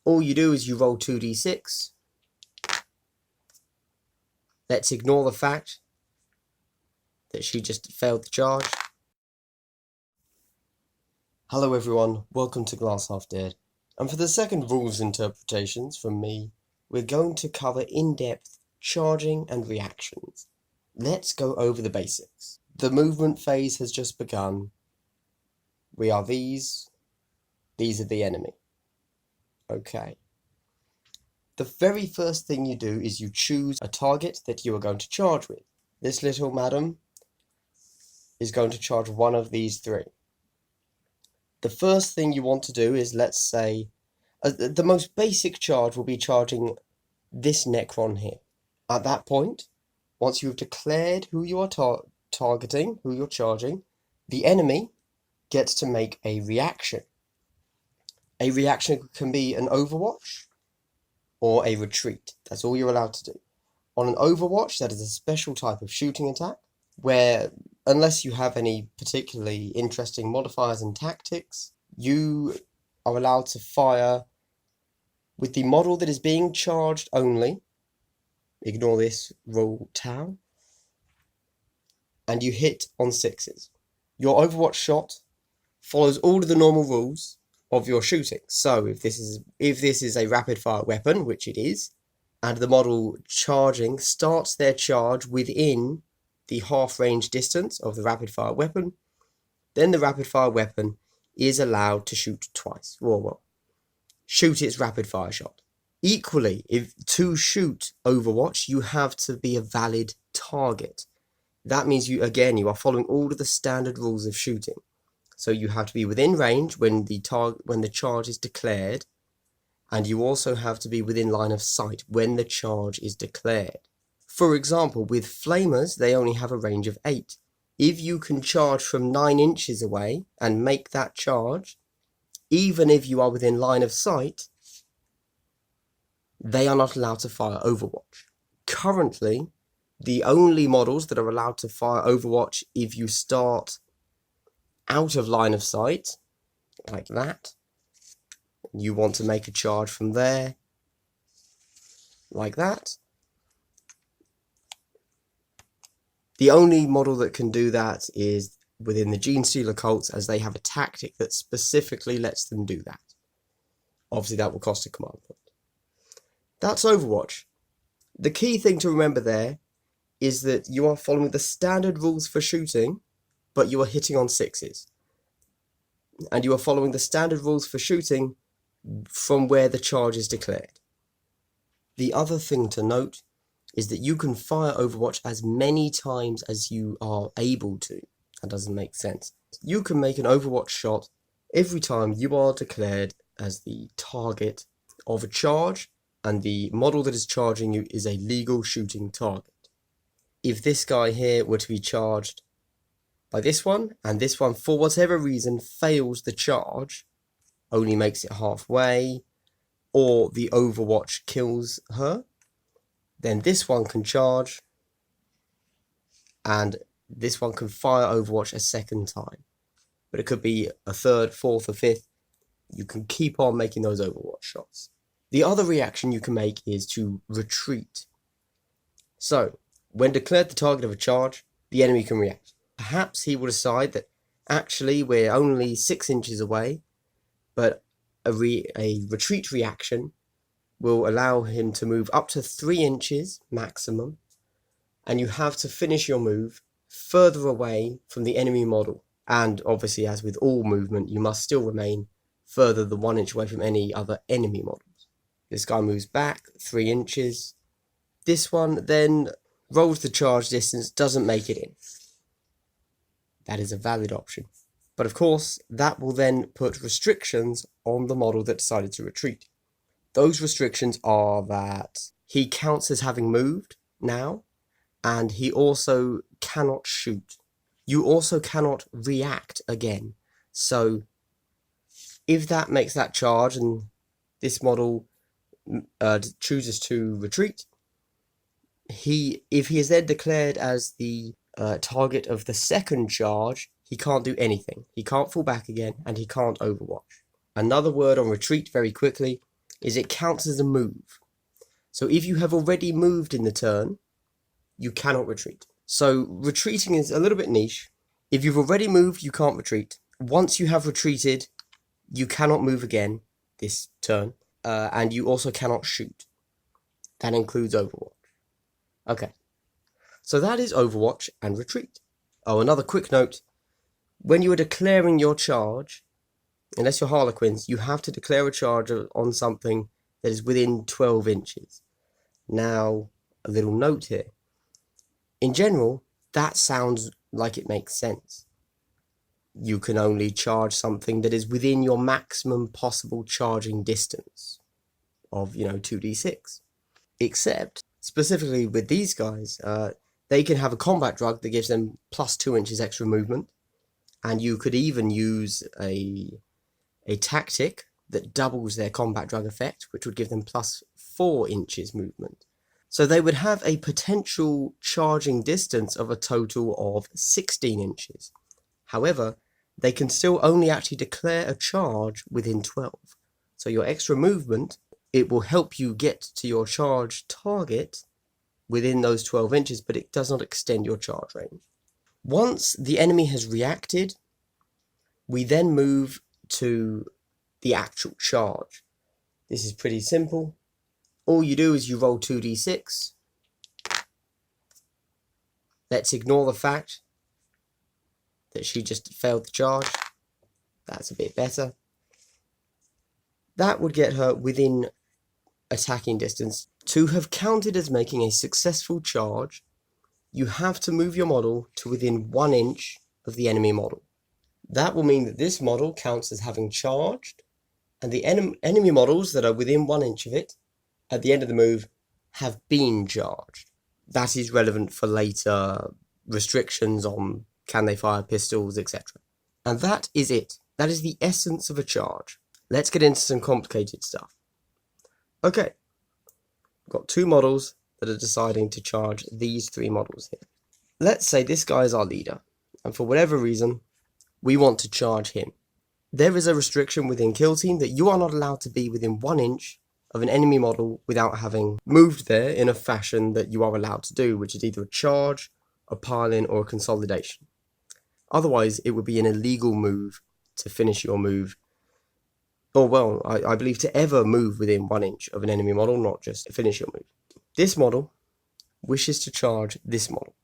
All you do is you roll 2d6. Let's ignore the fact that she just failed the charge. Hello everyone, welcome to Glass Half Dead. And for the second rules interpretations from me, we're going to cover in-depth charging and reactions. Let's go over the basics. The movement phase has just begun. We are these are the enemy. Okay. The very first thing you do is you choose a target that you are going to charge with. This little madam is going to charge one of these three. The first thing you want to do is, let's say, the most basic charge will be charging this Necron here. At that point, once you've declared who you are targeting, who you're charging, the enemy gets to make a reaction. A reaction can be an Overwatch or a retreat. That's all you're allowed to do. On an Overwatch, that is a special type of shooting attack, where unless you have any particularly interesting modifiers and tactics, you are allowed to fire with the model that is being charged only. Ignore this roll tau. And you hit on 6s. Your Overwatch shot follows all of the normal rules of your shooting. So if this is a rapid fire weapon, which it is, and the model charging starts their charge within the half range distance of the rapid fire weapon, then the rapid fire weapon is allowed to shoot twice. Well, shoot its rapid fire shot. Equally, if to shoot Overwatch, you have to be a valid target. That means you are following all of the standard rules of shooting. So you have to be within range when the charge is declared, and you also have to be within line of sight when the charge is declared. For example, with flamers, they only have a range of 8. If you can charge from 9 inches away and make that charge, even if you are within line of sight, they are not allowed to fire Overwatch. Currently, the only models that are allowed to fire Overwatch if you start out of line of sight, like that, you want to make a charge from there, like that. The only model that can do that is within the Genestealer cults, as they have a tactic that specifically lets them do that. Obviously that will cost a command point. That's Overwatch. The key thing to remember there is that you are following the standard rules for shooting, but you are hitting on 6s. And you are following the standard rules for shooting from where the charge is declared. The other thing to note is that you can fire Overwatch as many times as you are able to. That doesn't make sense. You can make an Overwatch shot every time you are declared as the target of a charge, and the model that is charging you is a legal shooting target. If this guy here were to be charged by this one, and this one for whatever reason fails the charge, only makes it halfway, or the Overwatch kills her, then this one can charge, and this one can fire Overwatch a second time. But it could be a third, fourth, or fifth. You can keep on making those Overwatch shots. The other reaction you can make is to retreat. So, when declared the target of a charge, the enemy can react. Perhaps he will decide that actually we're only 6 inches away, but a retreat reaction will allow him to move up to 3 inches maximum, and you have to finish your move further away from the enemy model. And obviously, as with all movement, you must still remain further than 1 inch away from any other enemy models. This guy moves back 3 inches. This one then rolls the charge distance, doesn't make it in. That is a valid option. But of course, that will then put restrictions on the model that decided to retreat. Those restrictions are that he counts as having moved now, and he also cannot shoot. You also cannot react again. So if that makes that charge and this model chooses to retreat, if he is then declared as the target of the second charge, he can't do anything. He can't fall back again, and he can't Overwatch. Another word on retreat very quickly. is it counts as a move. So if you have already moved in the turn, you cannot retreat. So retreating is a little bit niche. If you've already moved, you can't retreat. Once you have retreated, you cannot move again this turn, and you also cannot shoot. That includes Overwatch. Okay, so that is Overwatch and retreat. Oh, another quick note. When you are declaring your charge, unless you're Harlequins, you have to declare a charge on something that is within 12 inches. Now, a little note here. In general, that sounds like it makes sense. You can only charge something that is within your maximum possible charging distance of, 2d6. Except, specifically with these guys, they can have a combat drug that gives them plus 2 inches extra movement, and you could even use a tactic that doubles their combat drug effect, which would give them plus 4 inches movement. So they would have a potential charging distance of a total of 16 inches. However, they can still only actually declare a charge within 12. So your extra movement, it will help you get to your charge target within those 12 inches, but it does not extend your charge range. Once the enemy has reacted, we then move to the actual charge. This is pretty simple. All you do is you roll 2d6. Let's ignore the fact that she just failed the charge. That's a bit better. That would get her within attacking distance. To have counted as making a successful charge, you have to move your model to within 1 inch of the enemy model. That will mean that this model counts as having charged, and the enemy models that are within 1 inch of it at the end of the move have been charged. That is relevant for later restrictions on can they fire pistols, etc. And that is it. That is the essence of a charge. Let's get into some complicated stuff. Okay, I've got 2 models that are deciding to charge these 3 models here. Let's say this guy is our leader, and for whatever reason, we want to charge him. There is a restriction within Kill Team that you are not allowed to be within 1 inch of an enemy model without having moved there in a fashion that you are allowed to do, which is either a charge, a pile-in, or a consolidation. Otherwise, it would be an illegal move to finish your move, or well, I believe to ever move within 1 inch of an enemy model, not just to finish your move. This model wishes to charge this model.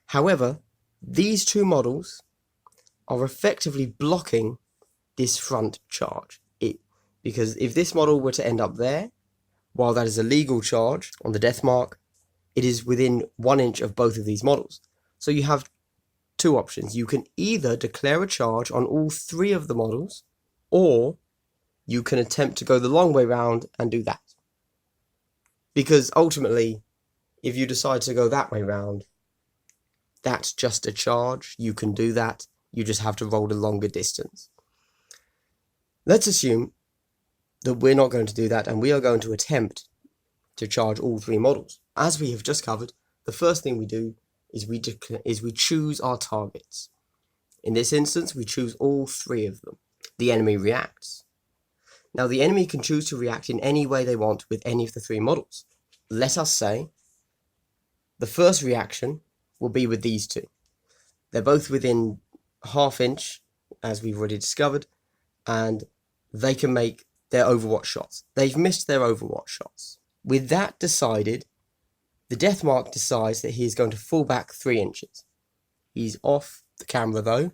However, these 2 models are effectively blocking this front charge. Because if this model were to end up there, while that is a legal charge on the death mark, it is within 1 inch of both of these models. So you have 2 options. You can either declare a charge on all 3 of the models, or you can attempt to go the long way round and do that. Because ultimately, if you decide to go that way round, that's just a charge. You can do that. You just have to roll a longer distance. Let's assume that we're not going to do that, and we are going to attempt to charge all 3 models. As we have just covered, the first thing we do is we choose our targets. In this instance, we choose all 3 of them. The enemy reacts. Now, the enemy can choose to react in any way they want with any of the 3 models. Let us say the first reaction will be with these 2. They're both within ½ inch, as we've already discovered, and they can make their Overwatch shots. They've missed their Overwatch shots. With that decided, the death mark decides that he is going to fall back 3 inches. He's off the camera though,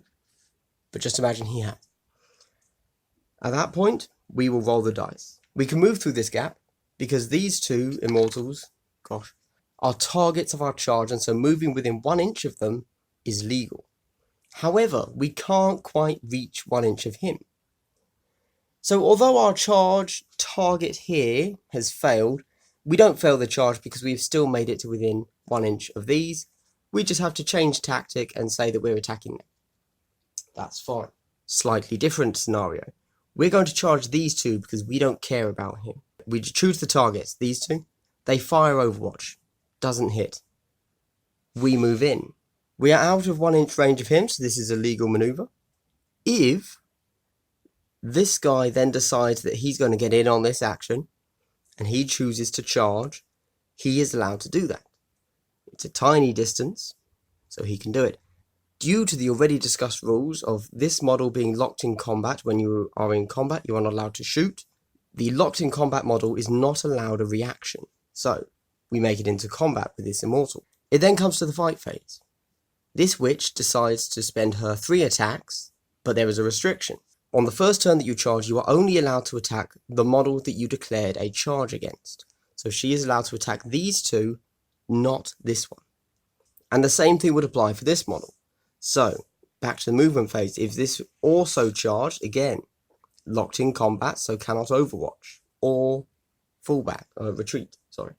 but just imagine he has. At that point, we will roll the dice. We can move through this gap because these 2 immortals, are targets of our charge, and so moving within 1 inch of them is legal. However, we can't quite reach 1 inch of him. So although our charge target here has failed, we don't fail the charge because we've still made it to within 1 inch of these. We just have to change tactic and say that we're attacking them. That's fine. Slightly different scenario. We're going to charge these 2 because we don't care about him. We choose the targets, these 2. They fire Overwatch. Doesn't hit. We move in. We are out of 1 inch range of him, so this is a legal maneuver. If this guy then decides that he's going to get in on this action, and he chooses to charge, he is allowed to do that. It's a tiny distance, so he can do it. Due to the already discussed rules of this model being locked in combat, when you are in combat, you are not allowed to shoot. The locked in combat model is not allowed a reaction. So, we make it into combat with this immortal. It then comes to the fight phase. This witch decides to spend her 3 attacks, but there is a restriction. On the first turn that you charge, you are only allowed to attack the model that you declared a charge against. So she is allowed to attack these 2, not this one. And the same thing would apply for this model. So, back to the movement phase. If this also charged, again, locked in combat, so cannot Overwatch, or retreat, sorry.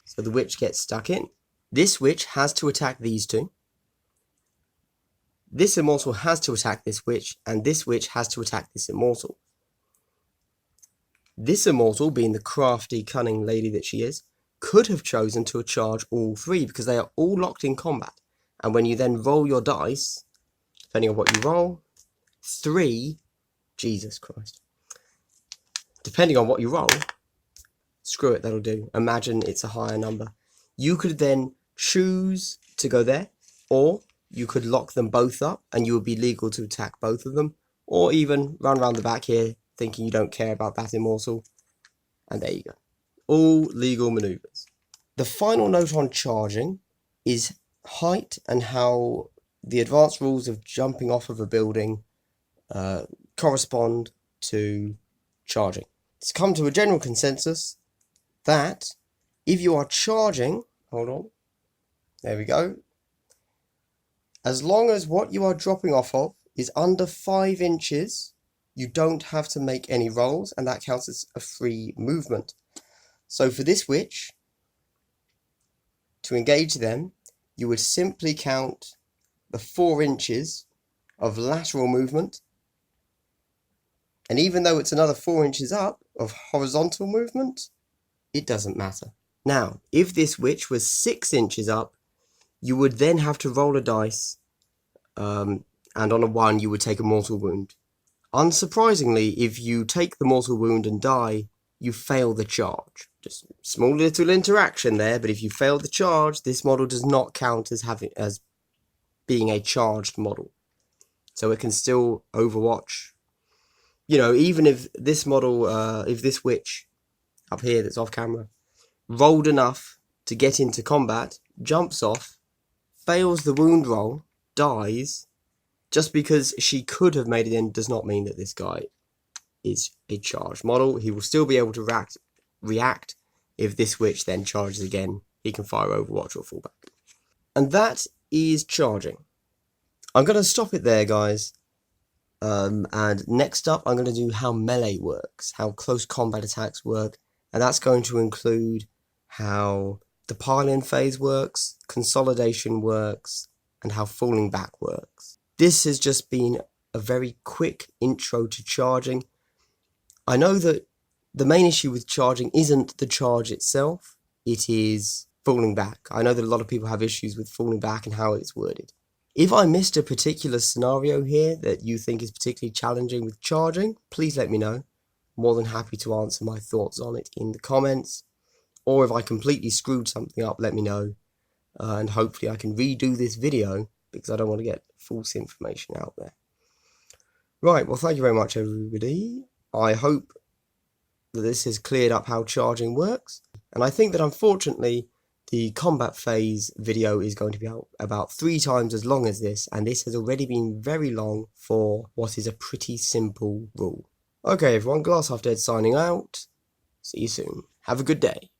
So the witch gets stuck in. This witch has to attack these 2. This immortal has to attack this witch, and this witch has to attack this immortal. This immortal, being the crafty, cunning lady that she is, could have chosen to charge all 3 because they are all locked in combat. And when you then roll your dice, depending on what you roll, 3, Jesus Christ. Depending on what you roll, screw it, that'll do. Imagine it's a higher number. You could then choose to go there, or you could lock them both up and you would be legal to attack both of them, or even run around the back here thinking you don't care about that immortal, and there you go. All legal maneuvers. The final note on charging is height and how the advanced rules of jumping off of a building correspond to charging. It's come to a general consensus that if you are charging, hold on, there we go, as long as what you are dropping off of is under 5 inches, you don't have to make any rolls, and that counts as a free movement. So for this witch, to engage them, you would simply count the 4 inches of lateral movement, and even though it's another 4 inches up of horizontal movement, it doesn't matter. Now, if this witch was 6 inches up, you would then have to roll a dice, and on a 1 you would take a mortal wound. Unsurprisingly, if you take the mortal wound and die, you fail the charge. Just small little interaction there, but if you fail the charge, this model does not count as being a charged model. So it can still Overwatch. You know, even if this model, if this witch up here that's off camera, rolled enough to get into combat, jumps off, fails the wound roll, dies, just because she could have made it in does not mean that this guy is a charged model. He will still be able to react. If this witch then charges again, he can fire Overwatch or fall back. And that is charging. I'm going to stop it there, guys. And next up, I'm going to do how melee works, how close combat attacks work. And that's going to include how the pile-in phase works, consolidation works, and how falling back works. This has just been a very quick intro to charging. I know that the main issue with charging isn't the charge itself, it is falling back. I know that a lot of people have issues with falling back and how it's worded. If I missed a particular scenario here that you think is particularly challenging with charging, please let me know. More than happy to answer my thoughts on it in the comments. Or if I completely screwed something up, let me know. And hopefully I can redo this video because I don't want to get false information out there. Right, well thank you very much everybody. I hope that this has cleared up how charging works. And I think that unfortunately the combat phase video is going to be about 3 times as long as this, and this has already been very long for what is a pretty simple rule. Okay everyone, Glass Half Dead signing out. See you soon. Have a good day.